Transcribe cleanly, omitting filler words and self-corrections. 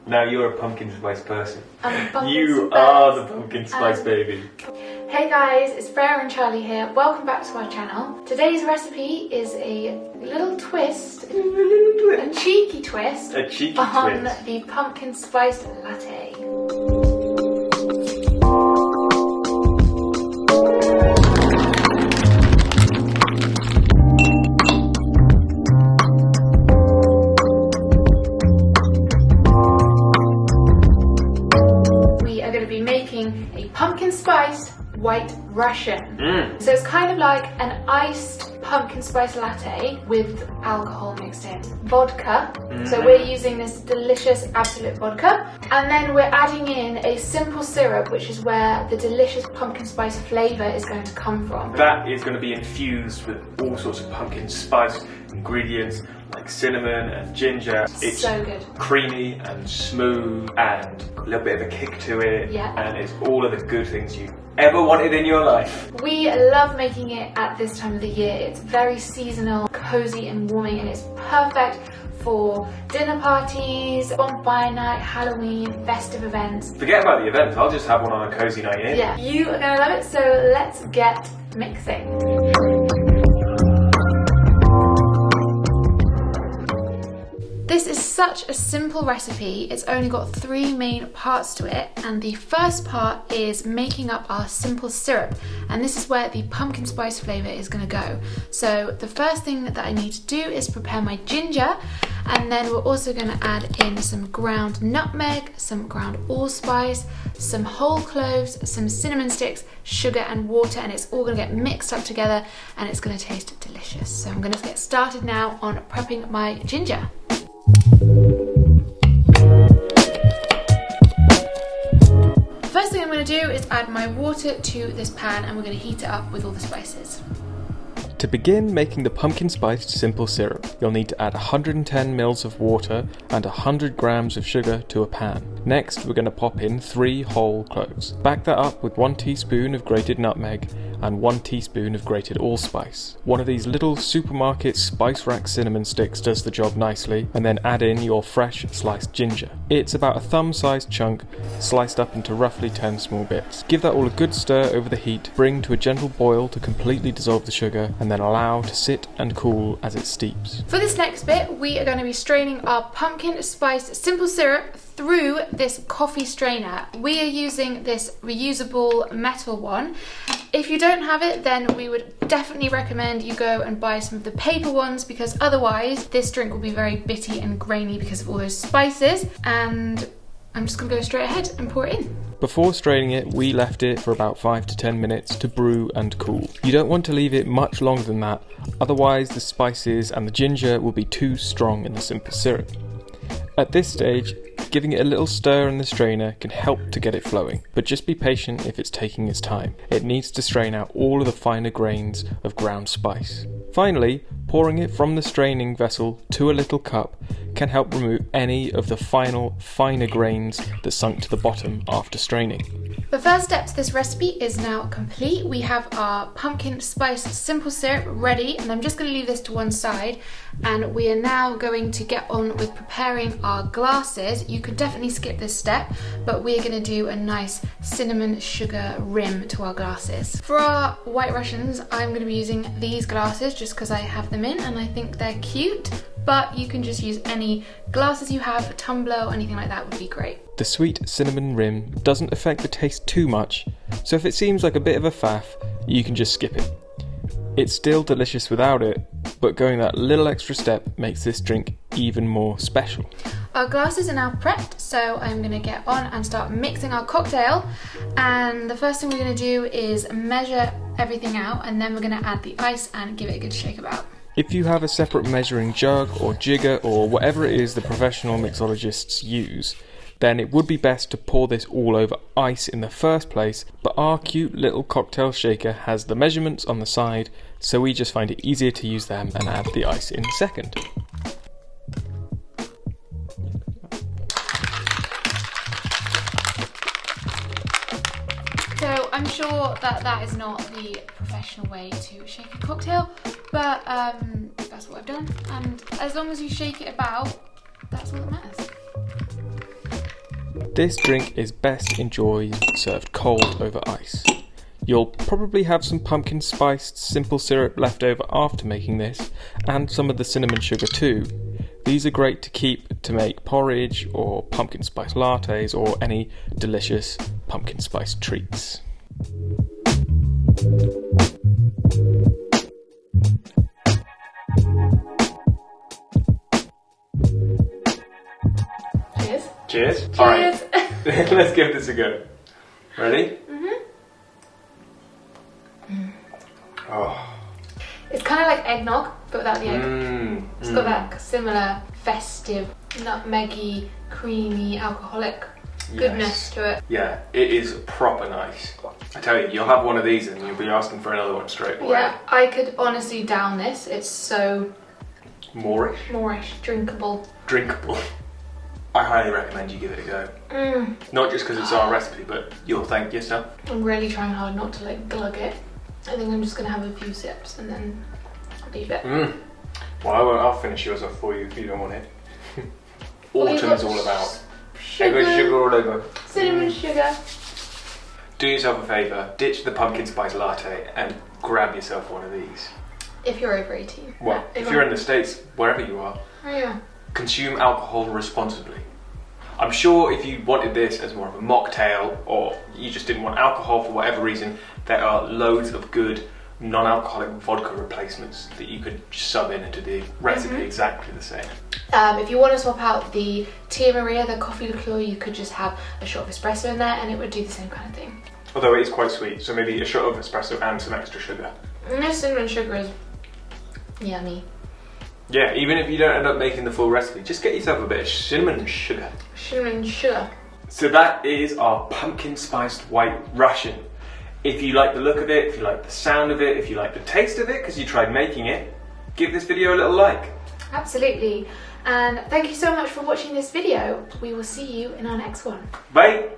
Now you're a pumpkin spice person. I'm a pumpkin You spice. are the pumpkin spice baby. Hey guys, it's Freya and Charlie here. Welcome back to our channel. Today's recipe is a little twist, a cheeky twist, on the pumpkin spice latte. We are going to be making a pumpkin spiced White Russian. So it's kind of like an iced pumpkin spice latte with alcohol mixed in. Vodka, so we're using this delicious Absolute vodka, and then we're adding in a simple syrup, which is where the delicious pumpkin spice flavour is going to come from. That is going to be infused with all sorts of pumpkin spice ingredients like cinnamon and ginger. It's so good. Creamy and smooth and a little bit of a kick to it. Yeah. And it's all of the good things you ever wanted in your life. We love making it at this time of the year. It's very seasonal, cozy and warming, and it's perfect for dinner parties, bonfire night, Halloween, festive events. Forget about the events, I'll just have one on a cozy night in. Yeah, you are going to love it, so let's get mixing. This is such a simple recipe. It's only got 3 main parts to it, and the first part is making up our simple syrup, and this is where the pumpkin spice flavour is going to go. So the first thing that I need to do is prepare my ginger, and then we're also going to add in some ground nutmeg, some ground allspice, some whole cloves, some cinnamon sticks, sugar and water, and it's all going to get mixed up together and it's going to taste delicious. So I'm going to get started now on prepping my ginger. First thing I'm going to do is add my water to this pan, and we're going to heat it up with all the spices. To begin making the pumpkin spiced simple syrup, you'll need to add 110 ml of water and 100 grams of sugar to a pan. Next, we're going to pop in 3 whole cloves. Back that up with 1 teaspoon of grated nutmeg and 1 teaspoon of grated allspice. One of these little supermarket spice rack cinnamon sticks does the job nicely, and then add in your fresh sliced ginger. It's about a thumb-sized chunk, sliced up into roughly 10 small bits. Give that all a good stir over the heat, bring to a gentle boil to completely dissolve the sugar, and then allow to sit and cool as it steeps. For this next bit, we are going to be straining our pumpkin spice simple syrup through this coffee strainer. We are using this reusable metal one. If you don't have it, then we would definitely recommend you go and buy some of the paper ones, because otherwise this drink will be very bitty and grainy because of all those spices. And I'm just going to go straight ahead and pour it in. Before straining it, we left it for about 5 to 10 minutes to brew and cool. You don't want to leave it much longer than that, otherwise the spices and the ginger will be too strong in the simple syrup. At this stage, giving it a little stir in the strainer can help to get it flowing, but just be patient if it's taking its time. It needs to strain out all of the finer grains of ground spice. Finally, pouring it from the straining vessel to a little cup can help remove any of the finer grains that sunk to the bottom after straining. The first step to this recipe is now complete. We have our pumpkin spice simple syrup ready, and I'm just going to leave this to one side, and we are now going to get on with preparing our glasses. You could definitely skip this step, but we're going to do a nice cinnamon sugar rim to our glasses. For our White Russians, I'm going to be using these glasses just because I have them in and I think they're cute, but you can just use any glasses you have, a tumbler or anything like that would be great. The sweet cinnamon rim doesn't affect the taste too much, so if it seems like a bit of a faff, you can just skip it. It's still delicious without it, but going that little extra step makes this drink even more special. Our glasses are now prepped, so I'm going to get on and start mixing our cocktail. And the first thing we're going to do is measure everything out, and then we're going to add the ice and give it a good shake about. If you have a separate measuring jug or jigger or whatever it is the professional mixologists use, then it would be best to pour this all over ice in the first place, but our cute little cocktail shaker has the measurements on the side, so we just find it easier to use them and add the ice in second. So I'm sure that that is not the professional way to shake a cocktail, but that's what I've done, and as long as you shake it about, that's all that matters. This drink is best enjoyed served cold over ice. You'll probably have some pumpkin spiced simple syrup left over after making this, and some of the cinnamon sugar too. These are great to keep to make porridge or pumpkin spice lattes or any delicious pumpkin spice treats. Cheers. Cheers. Cheers. Alright, let's give this a go. Ready? Oh. It's kind of like eggnog, but without the egg. It's got that similar festive, nutmeggy, creamy, alcoholic goodness to it. Yeah, it is proper nice. I tell you, you'll have one of these and you'll be asking for another one straight away. Yeah, I could honestly down this. It's so Moorish, drinkable. I highly recommend you give it a go. Not just because it's our recipe, but you'll thank yourself. I'm really trying hard not to like glug it. I think I'm just gonna have a few sips and then leave it. Well, I'll finish yours off for you if you don't want it. Well, Autumn is all about sugar all over. Cinnamon sugar. Do yourself a favour, ditch the pumpkin spice latte and grab yourself one of these. If you're over 18. Well, Yeah, if you're in the States, wherever you are, Oh yeah. consume alcohol responsibly. I'm sure if you wanted this as more of a mocktail or you just didn't want alcohol for whatever reason, there are loads of good non-alcoholic vodka replacements that you could sub in into the recipe exactly the same. If you want to swap out the Tia Maria, the coffee liqueur, you could just have a shot of espresso in there and it would do the same kind of thing. Although it is quite sweet, so maybe a shot of espresso and some extra sugar. No cinnamon sugar is yummy. Yeah, even if you don't end up making the full recipe, just get yourself a bit of cinnamon sugar. Cinnamon sugar. So that is our pumpkin spiced white Russian. If you like the look of it, if you like the sound of it, if you like the taste of it because you tried making it, give this video a little like. Absolutely. And thank you so much for watching this video. We will see you in our next one. Bye!